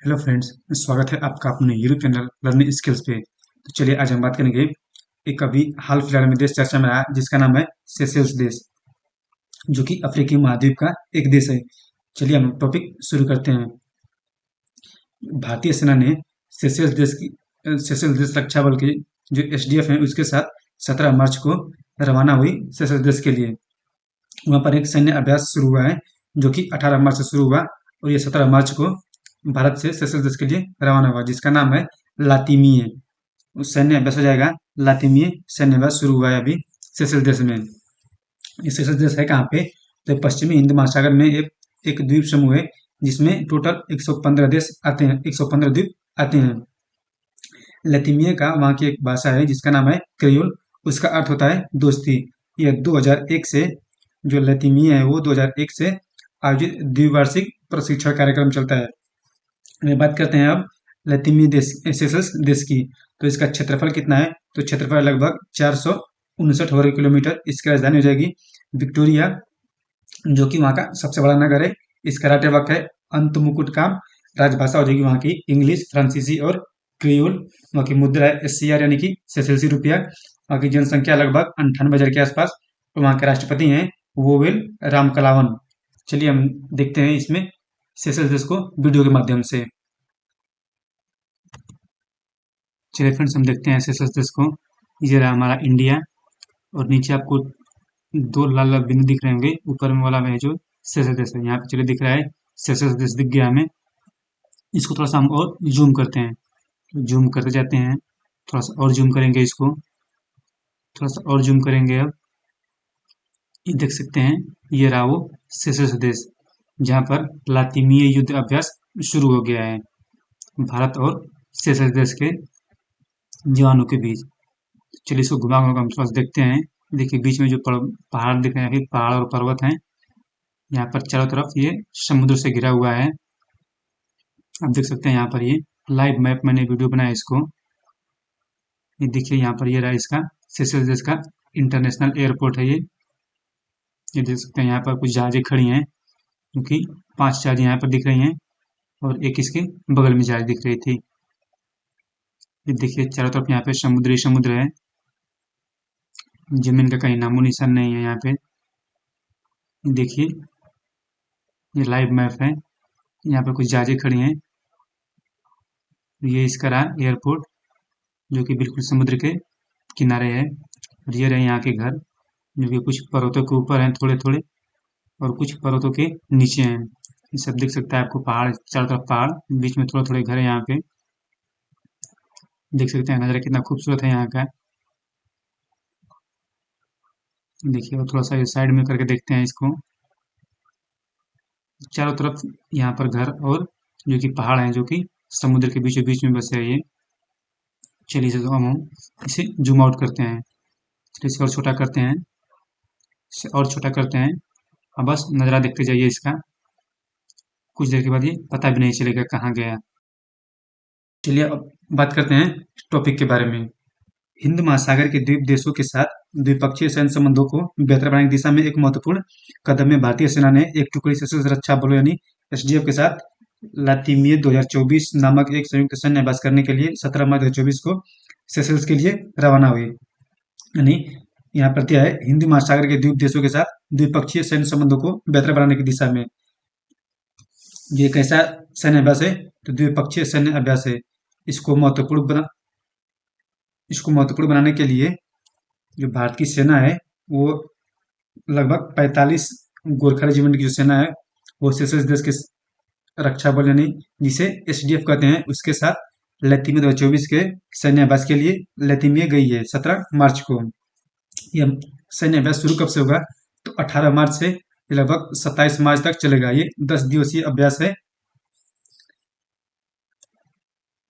Hello friends, स्वागत है आपका अपने यूट्यूब चैनल लर्निंग स्किल्स पे। तो चलिए आज हम बात करेंगे एक अभी हाल फिलहाल में देश चर्चा में आया जिसका नाम है सेशेल्स देश, जो कि अफ्रीकी महाद्वीप का एक देश है। चलिए हम टॉपिक शुरू करते हैं। भारतीय सेना ने सेशेल्स देश रक्षा बल के जो एसडीएफ हैं उसके साथ 17 मार्च को रवाना हुई सेशेल्स देश के लिए। वहाँ पर एक सैन्य अभ्यास शुरू हुआ है जो कि 18 मार्च से शुरू हुआ और ये 17 मार्च को भारत से सेशेल्स देश के लिए रवाना हुआ, जिसका नाम है लातिमिए। उस सैन्य अभ्यास हो जाएगा लातिमिए सैन्य अभ्यास शुरू हुआ है अभी सेशेल्स देश में। ये सेशेल्स देश है कहाँ पे? तो पश्चिमी हिंद महासागर में एक द्वीप समूह है जिसमें टोटल 115 देश आते हैं, 115 द्वीप आते हैं। लतीमिया का वहाँ की एक भाषा है जिसका नाम है क्रियोल। उसका अर्थ होता है दोस्ती। यह 2001 से जो लतीमिया है वो 2001 से आयोजित द्विवार्षिक प्रशिक्षण कार्यक्रम चलता है। बात करते हैं अब लतीमी देश सेशेल्स देश की। तो इसका क्षेत्रफल कितना है? तो क्षेत्रफल लगभग 459 वर्ग किलोमीटर। इसकी राजधानी हो जाएगी विक्टोरिया, जो कि वहाँ का सबसे बड़ा नगर है। इसका राष्ट्रीय है अंतमुकुटकाम। राजभाषा हो जाएगी वहाँ की इंग्लिश, फ्रांसीसी और क्रियोल। वहाँ की मुद्रा है एससीआर यानी कि सेशेल्सी रुपया। वहाँ की जनसंख्या लगभग 98,000 के आसपास। और वहाँ के राष्ट्रपति हैं वोवेल रामकलावन। चलिए हम देखते हैं इसमें सेशेल्स देश को वीडियो के माध्यम से। चलिए फ्रेंड्स हम देखते हैं सेशेल्स देश को। ये रहा हमारा इंडिया और नीचे आपको दो लाल लाल बिंदु दिख रहे होंगे। ऊपर में वाला में है जो सेशेल्स देश है। यहाँ पे चलिए दिख रहा है सेशेल्स देश दिख गया हमें। इसको थोड़ा सा हम और जूम करते हैं, तो जूम करते जाते हैं। थोड़ा सा और जूम करेंगे इसको, थोड़ा सा और जूम करेंगे। अब ये देख सकते हैं ये रहा वो सेशेल्स देश जहाँ पर लातिमीय युद्ध अभ्यास शुरू हो गया है भारत और सेशेल्स देश के जवानों के बीच। चलिए इसको घुमा घुमा हम थोड़ा सा देखते हैं। देखिए बीच में जो पहाड़ दिख रहे हैं, फिर पहाड़ और पर्वत हैं। यहाँ पर चारों तरफ ये समुद्र से घिरा हुआ है। आप देख सकते हैं यहाँ पर ये लाइव मैप मैंने वीडियो बनाया इसको। ये देखिए यहाँ पर ये रहा इसका सेशेल्स देश का इंटरनेशनल एयरपोर्ट है ये देख सकते हैं। यहाँ पर कुछ जहाजें खड़ी हैं, क्योंकि 5 जहाजें यहाँ पर दिख रही हैं और एक इसके बगल में जहाज दिख रही थी। ये देखिए चारों तरफ यहाँ पे समुद्र है। जमीन का कहीं नामो निशान नहीं है यहाँ पे। देखिए ये लाइव मैप है। यहाँ पर कुछ जहाजें खड़ी हैं। ये इसका रहा एयरपोर्ट, जो कि बिल्कुल समुद्र के किनारे है। और ये रहे यहाँ के घर, जो कि कुछ पर्वतों के ऊपर हैं थोड़े थोड़े और कुछ पर्वतों के नीचे हैं। ये सब दिख सकता है आपको, पहाड़ चारों तरफ पहाड़, बीच में थोड़े थोड़े घर है यहाँ पे। देख सकते हैं नज़ारा कितना खूबसूरत है यहाँ का। देखिए और थोड़ा सा ये साइड में करके देखते हैं इसको। चारों तरफ यहाँ पर घर और जो कि पहाड़ हैं, जो कि समुद्र के बीचों बीच में बसे है ये। चलिए इसे तो हम इसे जूम आउट करते हैं। चलिए इसे और छोटा करते हैं, इसे और छोटा करते हैं। अब बस नज़ारा देखते जाइए इसका। कुछ देर के बाद ये पता भी नहीं चलेगा कहाँ गया। चलिए अब बात करते हैं टॉपिक के बारे में। हिंद महासागर के द्वीप देशों के साथ द्विपक्षीय सैन्य संबंधों को बेहतर बनाने की दिशा में एक महत्वपूर्ण कदम में भारतीय सेना ने एक टुकड़ी सशस्त्र रक्षा बलों यानी एसडीएफ के साथ लातिमिया 2024 नामक एक संयुक्त सैन्य अभ्यास करने के लिए 17 मार्च 2024 को सेशेल्स के लिए रवाना हुई। यानी यहाँ पर दिया है हिंद महासागर के द्वीप देशों के साथ द्विपक्षीय सैन्य संबंधों को बेहतर बनाने की दिशा में। ये कैसा सैन्य अभ्यास है? तो द्विपक्षीय सैन्य अभ्यास है। इसको महत्वपूर्ण बना इसको महत्वपूर्ण बनाने के लिए जो भारत की सेना है वो लगभग 45 गोरखा रेजिमेंट की जो सेना है वो सेशेल्स देश के रक्षा बल यानी जिसे एसडीएफ कहते हैं उसके साथ लतीमिया 2024 के सैन्य अभ्यास के लिए लतीमिया गई है 17 मार्च को। यह सैन्य अभ्यास शुरू कब से होगा? तो 18 मार्च से लगभग 27 मार्च तक चलेगा। ये 10 दिवसीय अभ्यास है।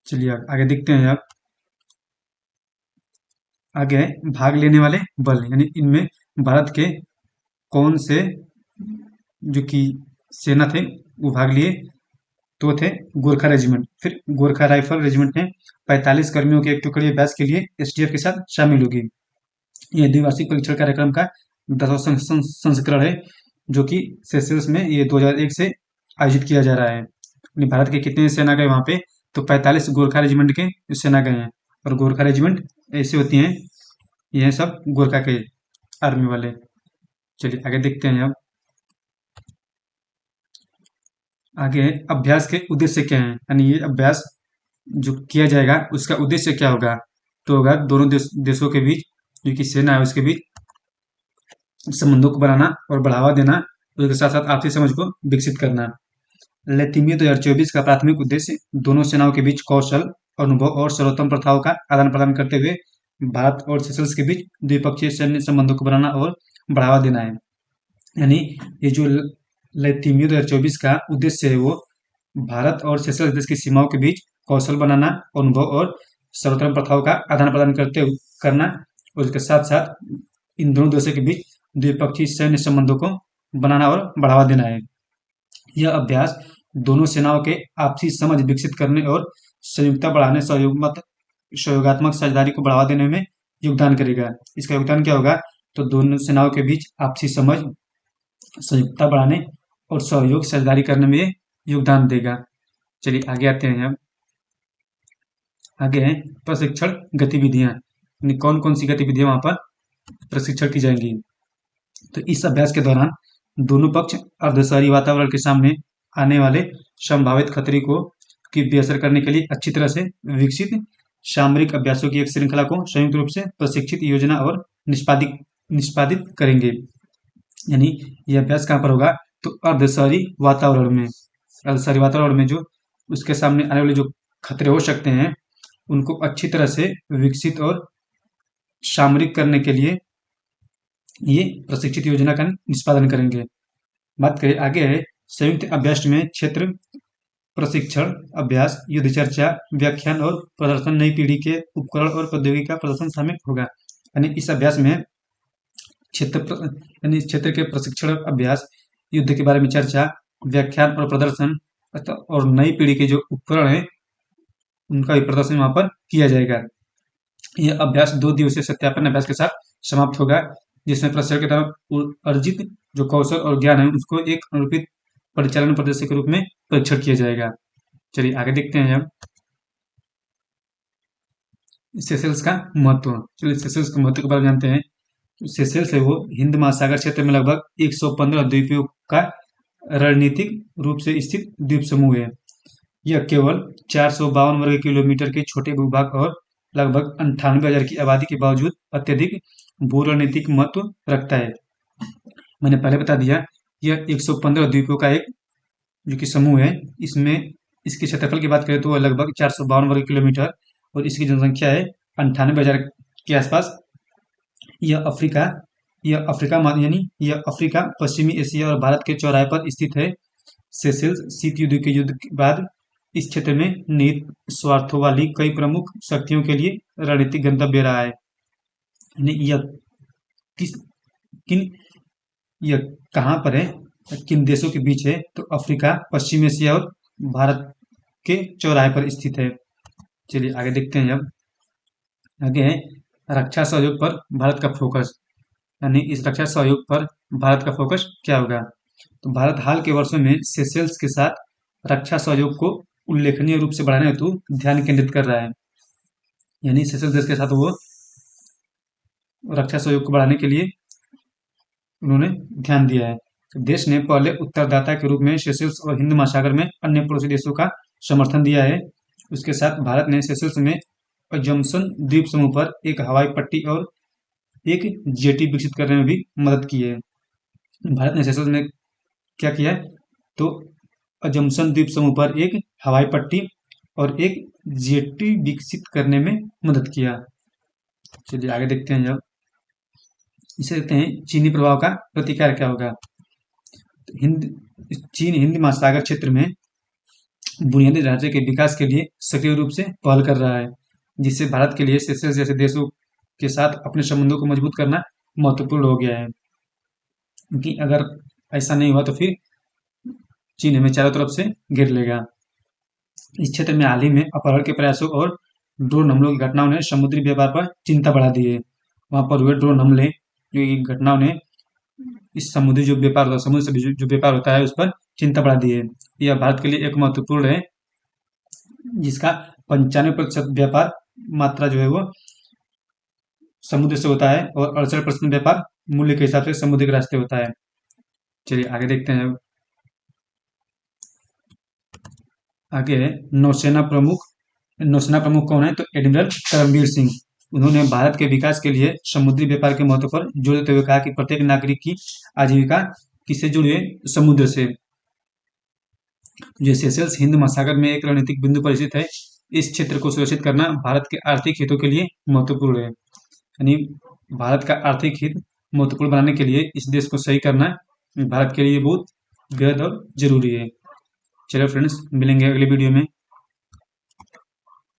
चलिए आगे देखते हैं। आप आगे है भाग लेने वाले बल, यानी इनमें भारत के कौन से जो कि सेना थे वो भाग लिए। तो थे गोरखा रेजिमेंट, फिर गोरखा राइफल रेजिमेंट ने 45 कर्मियों की एक टुकड़ी अभ्यास के लिए एसटीएफ के साथ शामिल होगी। यह द्विवार्षिक परीक्षण कार्यक्रम का 10वां संस्करण है, जो कि सेशेल्स में ये 2001 से आयोजित किया जा रहा है। यानी भारत के कितने सेना गए वहाँ पे, तो 45 गोरखा रेजिमेंट के सेना गए हैं। और गोरखा रेजिमेंट ऐसे होती हैं, ये सब गोरखा के आर्मी वाले। चलिए आगे देखते हैं अब। आगे है, अभ्यास के उद्देश्य क्या हैं, यानी ये अभ्यास जो किया जाएगा उसका उद्देश्य क्या होगा। तो होगा दोनों देशों के बीच जो कि सेना है उसके बीच संबंधों को बनाना और बढ़ावा देना, और उसके साथ साथ आपसी समझ को विकसित करना। लैटिमिया 2024 का प्राथमिक उद्देश्य दोनों सेनाओं के बीच कौशल, अनुभव और सर्वोत्तम प्रथाओं का आदान प्रदान करते हुए भारत और सेशल्स के बीच द्विपक्षीय सैन्य संबंधों को बनाना और बढ़ावा देना है। यानी ये जो लैटिमिया 2024 का उद्देश्य है वो भारत और सेशल्स देश की सीमाओं के बीच कौशल बनाना, अनुभव और सर्वोत्तम प्रथाओं का आदान प्रदान करना, और इसके साथ साथ इन दोनों देशों के बीच द्विपक्षीय सैन्य संबंधों को बनाना और बढ़ावा देना है। यह अभ्यास दोनों सेनाओं के आपसी समझ विकसित करने और संयुक्ता बढ़ाने, सहयोगात्मक साझेदारी को बढ़ावा देने में योगदान करेगा। इसका योगदान क्या होगा, तो दोनों सेनाओं के बीच आपसी समझ, संयुक्ता बढ़ाने और सहयोग साझेदारी करने में योगदान देगा। चलिए आगे आते हैं अब। आगे है प्रशिक्षण गतिविधियां, यानी कौन कौन सी गतिविधियां वहां पर प्रशिक्षण की जाएंगी। तो इस अभ्यास के दौरान दोनों पक्ष अर्धशहरी वातावरण के सामने आने वाले संभावित खतरे को की बेअसर करने के लिए अच्छी तरह से विकसित सामरिक अभ्यासों की एक श्रृंखला को संयुक्त रूप से प्रशिक्षित योजना और निष्पादित निष्पादित करेंगे। यानी यह अभ्यास कहाँ पर होगा, तो अर्धशहरी वातावरण में। अर्धशहरी वातावरण में जो उसके सामने आने वाले जो खतरे हो सकते हैं उनको अच्छी तरह से विकसित और सामरिक करने के लिए ये प्रशिक्षित योजना का निष्पादन करेंगे। बात करें आगे है संयुक्त अभ्यास में क्षेत्र प्रशिक्षण अभ्यास, युद्ध चर्चा, व्याख्यान और प्रदर्शन, नई पीढ़ी के उपकरण और प्रौद्योगिकी का प्रदर्शन शामिल होगा। यानी इस अभ्यास में यानी क्षेत्र के प्रशिक्षण अभ्यास, युद्ध के बारे में चर्चा, व्याख्यान और प्रदर्शन और नई पीढ़ी के जो उपकरण हैं उनका भी प्रदर्शन वहां पर किया जाएगा। यह अभ्यास 2 दिवसीय सत्यापन अभ्यास के साथ समाप्त होगा, जिसमें प्रशिक्षण के दौरान अर्जित जो कौशल और ज्ञान है उसको एक अनुरूपित परिचालन प्रदर्शन के रूप में परीक्षण किया जाएगा। चलिए आगे देखते हैं अब सेशल्स का महत्व। चलिए सेशल्स के महत्व के बारे में जानते हैं। सेशल्स है वो हिंद महासागर क्षेत्र में लगभग 115 द्वीपों का रणनीतिक रूप से स्थित द्वीप समूह है। यह केवल 452 वर्ग किलोमीटर के छोटे भूभाग और लगभग 98,000 की आबादी के बावजूद अत्यधिक भू रणनीतिक महत्व रखता है। मैंने पहले बता दिया यह 115 द्वीपों का एक जो कि समूह है। इसमें इसके क्षेत्रफल की बात करें तो वह लगभग 452 वर्ग किलोमीटर और इसकी जनसंख्या है 98,000 के आसपास। यह अफ्रीका यानी यह अफ्रीका, पश्चिमी एशिया और भारत के चौराहे पर स्थित है। सेशल्स शीत युद्ध के युद्ध के बाद इस क्षेत्र में निहित स्वार्थों वाली कई प्रमुख शक्तियों के लिए रणनीतिक गंतव्य रहा है। यानी यह किस किन यह कहाँ पर है, किन देशों के बीच है, तो अफ्रीका, पश्चिम एशिया और भारत के चौराहे पर स्थित है। चलिए आगे देखते हैं अब। आगे है रक्षा सहयोग पर भारत का फोकस, यानी इस रक्षा सहयोग पर भारत का फोकस क्या होगा। तो भारत हाल के वर्षों में सेशल्स के साथ रक्षा सहयोग को उल्लेखनीय रूप से बढ़ाने हेतु ध्यान केंद्रित कर रहा है। यानी सेशल्स देश के साथ वो रक्षा सहयोग को बढ़ाने के लिए उन्होंने ध्यान दिया है। तो देश ने पहले उत्तरदाता के रूप में सेशल्स और हिंद महासागर में अन्य पड़ोसी देशों का समर्थन दिया है। उसके साथ भारत ने सेशल्स में अजम्पशन द्वीप समूह पर एक हवाई पट्टी और एक जेटी विकसित करने में भी मदद की है। भारत ने सेशल्स में क्या किया, तो अजम्पशन द्वीप समूह पर एक हवाई पट्टी और एक जेटी विकसित करने में मदद किया। चलिए आगे देखते हैं। जब इसे देखते हैं चीनी प्रभाव का प्रतिकार क्या होगा। चीन हिंद महासागर क्षेत्र में बुनियादी ढांचे के विकास के लिए सक्रिय रूप से पहल कर रहा है, जिससे भारत के लिए सेशल्स जैसे देशों के साथ अपने संबंधों को मजबूत करना महत्वपूर्ण हो गया है। क्योंकि अगर ऐसा नहीं हुआ तो फिर चीन हमें चारों तरफ से घेर लेगा। इस क्षेत्र में हाल ही में अपहरण के प्रयासों और ड्रोन हमलों की घटनाओं ने समुद्री व्यापार पर चिंता बढ़ा दी है। वहां पर हुए ड्रोन हमले जो घटनाओं ने इस समुद्री जो व्यापार होता है, समुद्र से जो व्यापार होता है उस पर चिंता बढ़ा दी है। यह भारत के लिए एक महत्वपूर्ण है, जिसका 95% व्यापार मात्रा जो है वो समुद्र से होता है और 68% व्यापार मूल्य के हिसाब से समुद्र के रास्ते होता है। चलिए आगे देखते हैं। आगे है नौसेना प्रमुख कौन है? तो एडमिरल करमबीर सिंह। उन्होंने भारत के विकास के लिए समुद्री व्यापार के महत्व पर जोर देते हुए कहा कि प्रत्येक नागरिक की आजीविका किससे जुड़ी है? समुद्र से। जो सेशेल्स हिंद महासागर में एक रणनीतिक बिंदु पर स्थित है, इस क्षेत्र को सुरक्षित करना भारत के आर्थिक हितों के लिए महत्वपूर्ण है। यानी भारत का आर्थिक हित महत्वपूर्ण बनाने के लिए इस देश को सही करना भारत के लिए बहुत बेहद और जरूरी है। चलो फ्रेंड्स, मिलेंगे अगले वीडियो में।